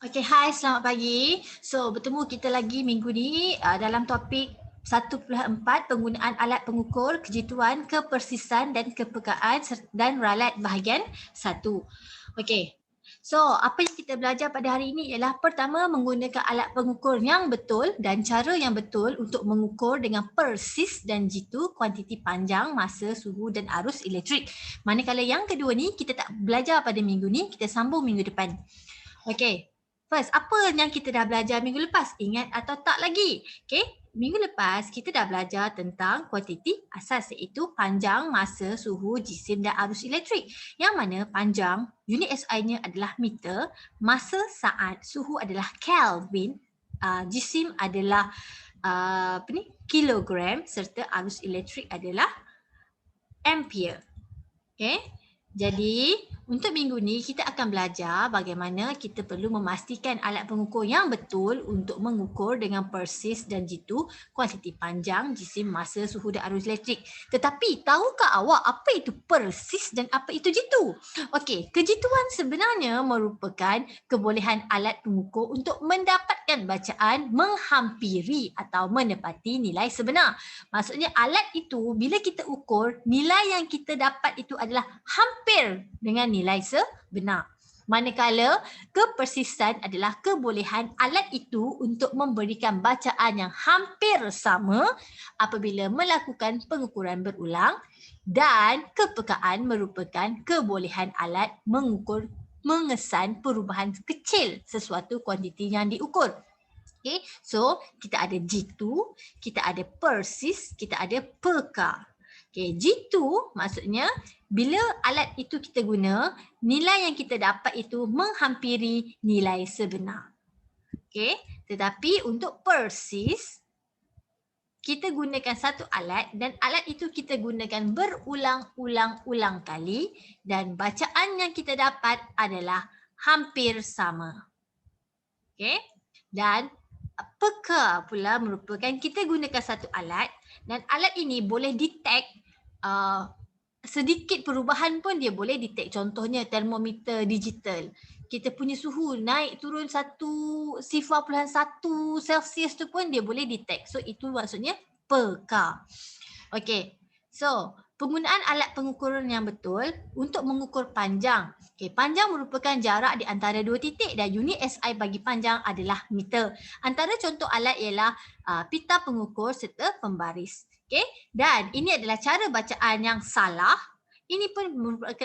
Okay, hai, selamat pagi. So, bertemu kita lagi minggu ni dalam topik 1.4 penggunaan alat pengukur kejituan, kepersisan dan kepekaan dan ralat bahagian 1. Okay. So, apa yang kita belajar pada hari ini ialah pertama menggunakan alat pengukur yang betul dan cara yang betul untuk mengukur dengan persis dan jitu kuantiti panjang, masa, suhu dan arus elektrik. Manakala yang kedua ni kita tak belajar pada minggu ni, kita sambung minggu depan. Okay. First, apa yang kita dah belajar minggu lepas? Ingat atau tak lagi? Okay. Minggu lepas kita dah belajar tentang kuantiti asas iaitu panjang, masa, suhu, jisim dan arus elektrik. Yang mana panjang, unit SI-nya adalah meter, masa saat, suhu adalah Kelvin, jisim adalah kilogram serta arus elektrik adalah ampere. Okay. Jadi, untuk minggu ni kita akan belajar bagaimana kita perlu memastikan alat pengukur yang betul untuk mengukur dengan persis dan jitu kuantiti panjang, jisim, masa, suhu dan arus elektrik. Tetapi, tahukah awak apa itu persis dan apa itu jitu? Okey, kejituan sebenarnya merupakan kebolehan alat pengukur untuk mendapatkan bacaan menghampiri atau menepati nilai sebenar. Maksudnya alat itu bila kita ukur, nilai yang kita dapat itu adalah hampir dengan nilai sebenar. Manakala kepersisan adalah kebolehan alat itu untuk memberikan bacaan yang hampir sama apabila melakukan pengukuran berulang, dan kepekaan merupakan kebolehan alat mengukur mengesan perubahan kecil sesuatu kuantiti yang diukur. Okay, so kita ada G2, kita ada persis, kita ada peka. Okay, G2 maksudnya bila alat itu kita guna, nilai yang kita dapat itu menghampiri nilai sebenar. Okay, tetapi untuk persis, kita gunakan satu alat dan alat itu kita gunakan berulang-ulang-ulang kali dan bacaan yang kita dapat adalah hampir sama. Okay, dan peka pula merupakan kita gunakan satu alat dan alat ini boleh detect sedikit perubahan pun dia boleh detect. Contohnya termometer digital. Kita punya suhu naik turun 0.1 Celsius tu pun dia boleh detect. So itu maksudnya peka. Okay. So, penggunaan alat pengukuran yang betul untuk mengukur panjang. Okay, panjang merupakan jarak di antara dua titik dan unit SI bagi panjang adalah meter. Antara contoh alat ialah pita pengukur serta pembaris. Okay, dan ini adalah cara bacaan yang salah. Ini pun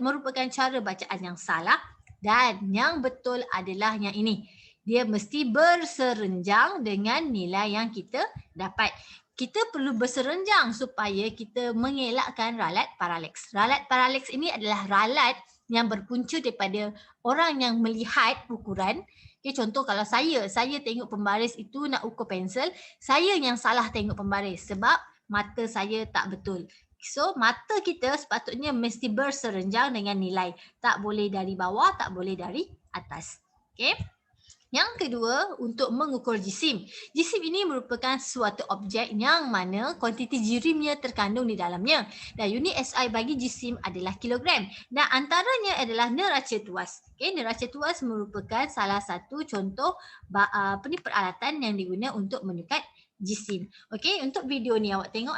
merupakan cara bacaan yang salah dan yang betul adalah yang ini. Dia mesti berserenjang dengan nilai yang kita dapat. Kita perlu berserenjang supaya kita mengelakkan ralat paraleks. Ralat paraleks ini adalah ralat yang berpunca daripada orang yang melihat ukuran. Okay, contoh kalau saya tengok pembaris itu nak ukur pensel, saya yang salah tengok pembaris sebab mata saya tak betul. So, mata kita sepatutnya mesti berserenjang dengan nilai. Tak boleh dari bawah, tak boleh dari atas. Okay. Yang kedua, untuk mengukur jisim. Jisim ini merupakan suatu objek yang mana kuantiti jirimnya terkandung di dalamnya. Dan unit SI bagi jisim adalah kilogram. Dan antaranya adalah neraca tuas. Okay, neraca tuas merupakan salah satu contoh peralatan yang digunakan untuk menukar jisim. Okay, untuk video ni awak tengok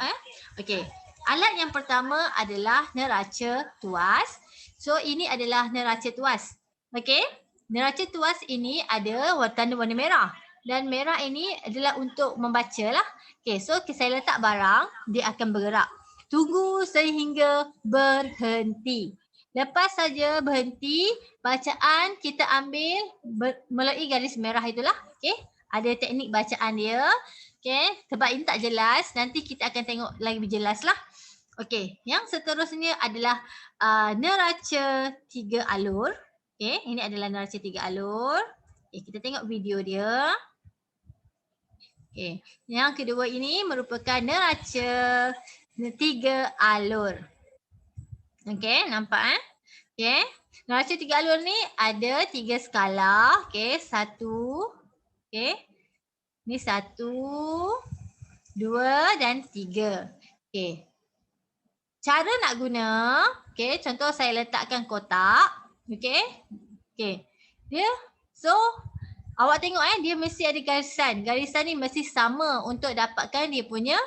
Okay, alat yang pertama adalah neraca tuas. So, ini adalah neraca tuas. Okay. Neraca tuas ini ada tanda warna merah dan merah ini adalah untuk membaca lah. Okay, so saya letak barang, dia akan bergerak. Tunggu sehingga berhenti. Lepas saja berhenti, bacaan kita ambil melalui garis merah itulah. Okay, ada teknik bacaan dia. Okay, sebab ini tak jelas, nanti kita akan tengok lagi lebih jelas lah. Okay, yang seterusnya adalah neraca 3 alur. Okay, ini adalah neraca 3 alur. Okay, kita tengok video dia. Okay, yang kedua ini merupakan neraca 3 alur. Okay, nampak Okay, neraca 3 alur ni ada 3 skala. Okay, 1. Okay, ni 1, 2 dan 3. Okay, cara nak guna. Okay, contoh saya letakkan kotak. Okay. Okay. Dia. So, Awak tengok dia mesti ada garisan. Garisan ni mesti sama untuk dapatkan dia punya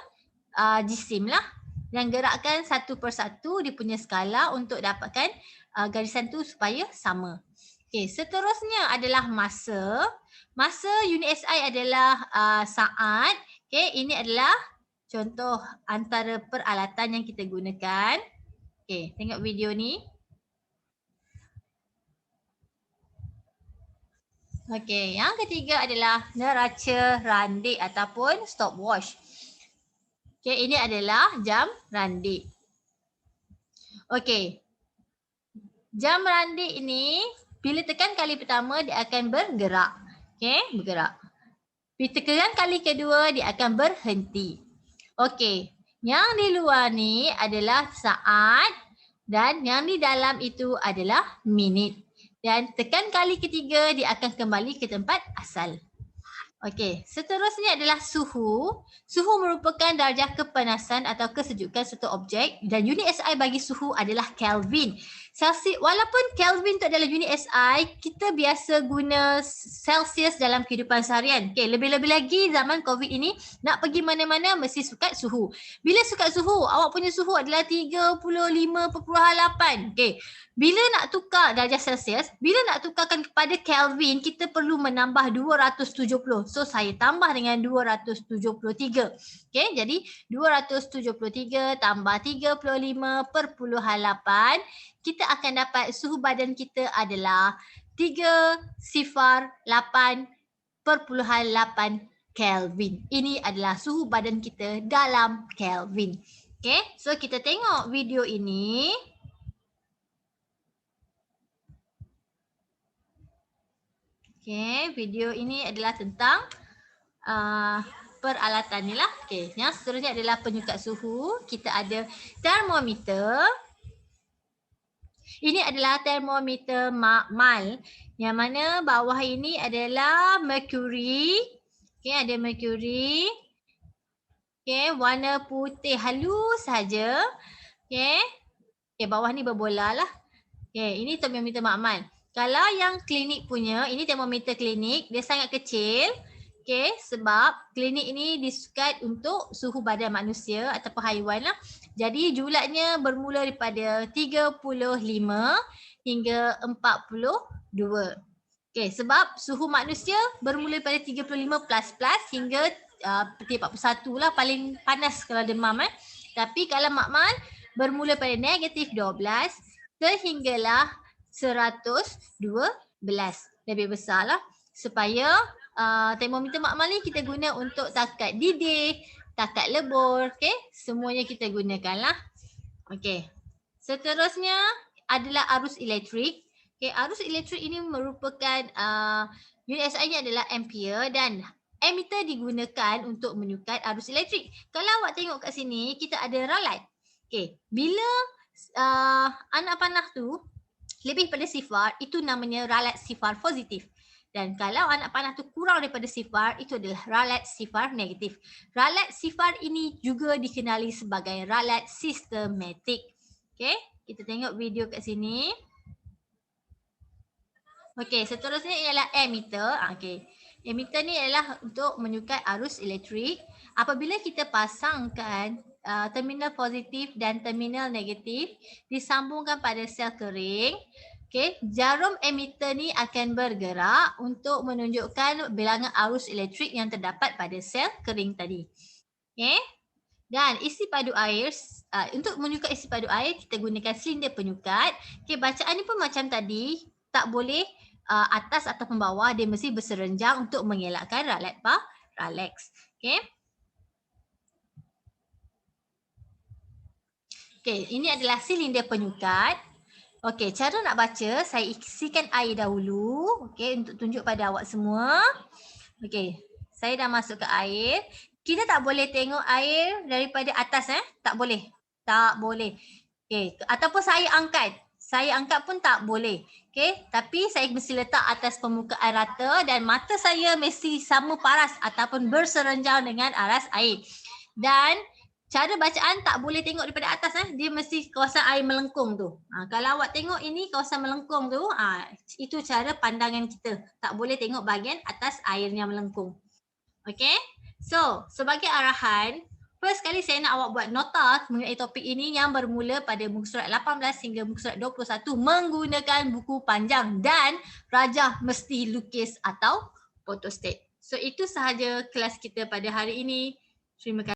jisim lah. Dan gerakkan satu persatu dia punya skala untuk dapatkan garisan tu supaya sama. Okey, seterusnya adalah masa. Masa unit SI adalah saat. Okey, ini adalah contoh antara peralatan yang kita gunakan. Okey, tengok video ni. Okey, yang ketiga adalah neraca randik ataupun stopwatch. Okey, ini adalah jam randik. Okey. Jam randik ini bila tekan kali pertama dia akan bergerak. Okey, bergerak. Bila tekan kali kedua dia akan berhenti. Okey. Yang di luar ni adalah saat dan yang di dalam itu adalah minit. Dan tekan kali ketiga dia akan kembali ke tempat asal. Okey, seterusnya adalah suhu. Suhu merupakan darjah kepanasan atau kesejukan suatu objek dan unit SI bagi suhu adalah Kelvin. Walaupun Kelvin itu adalah unit SI, kita biasa guna Celsius dalam kehidupan seharian. Okey, lebih-lebih lagi zaman COVID ini nak pergi mana-mana mesti sukat suhu. Bila sukat suhu, awak punya suhu adalah 35.8. Okey. Bila nak tukar darjah Celsius, bila nak tukarkan kepada Kelvin, kita perlu menambah 270. So, saya tambah dengan 273. Okay, jadi 273 tambah 35.8, kita akan dapat suhu badan kita adalah 308.8 Kelvin. Ini adalah suhu badan kita dalam Kelvin. Okay, so kita tengok video ini. Okay, video ini adalah tentang peralatan ni lah. Okay, yang seterusnya adalah penyukat suhu. Kita ada termometer. Ini adalah termometer makmal. Yang mana bawah ini adalah mercury. Okay, ada mercury. Okay, warna putih halus saja. Okay. Okay, bawah ni berbola lah. Okay, ini termometer makmal. Kalau yang klinik punya, ini termometer klinik, dia sangat kecil. Okay, sebab klinik ini disukat untuk suhu badan manusia ataupun haiwan lah. Jadi julatnya bermula daripada 35 hingga 42. Okay, sebab suhu manusia bermula daripada 35 plus hingga 41 lah paling panas kalau demam. Tapi kalau makmal bermula pada negatif 12 sehinggalah 112. Lebih besar lah. Supaya termometer makmal ni kita guna untuk takat didih, takat lebur. Okay. Semuanya kita gunakan lah. Okay. Seterusnya adalah arus elektrik. Okay. Arus elektrik ini merupakan unit SI-nya adalah ampere dan ammeter digunakan untuk menyukat arus elektrik. Kalau awak tengok kat sini, kita ada ralat. Okay. Bila anak panah tu lebih pada sifar, itu namanya ralat sifar positif. Dan kalau anak panah tu kurang daripada sifar, itu adalah ralat sifar negatif. Ralat sifar ini juga dikenali sebagai ralat sistematik. Okay, kita tengok video kat sini. Okay, seterusnya ialah ammeter. Okay, ammeter ni adalah untuk menyukai arus elektrik. Apabila kita pasangkan terminal positif dan terminal negatif disambungkan pada sel kering, okay, jarum ammeter ni akan bergerak untuk menunjukkan bilangan arus elektrik yang terdapat pada sel kering tadi. Okay. Dan isi padu air, untuk menyukat isi padu air kita gunakan silinder penyukat. Okay, bacaan ni pun macam tadi, tak boleh atas atau bawah, dia mesti berserenjang untuk mengelakkan ralat paralax. Okay. Okay, ini adalah silinder penyukat. Okey, cara nak baca, saya isikan air dahulu. Okey, untuk tunjuk pada awak semua. Okey, saya dah masuk ke air. Kita tak boleh tengok air daripada atas tak boleh. Tak boleh. Okey, ataupun saya angkat. Saya angkat pun tak boleh. Okey, tapi saya mesti letak atas permukaan rata dan mata saya mesti sama paras ataupun berserenjang dengan aras air. Dan cara bacaan tak boleh tengok daripada atas dia mesti kawasan air melengkung tu. Kalau awak tengok ini kawasan melengkung tu, itu cara pandangan kita. Tak boleh tengok bahagian atas airnya melengkung. Okay? So, sebagai arahan, first kali saya nak awak buat nota mengenai topik ini yang bermula pada muka surat 18 hingga muka surat 21 menggunakan buku panjang dan rajah mesti lukis atau photostat. So, itu sahaja kelas kita pada hari ini. Terima kasih.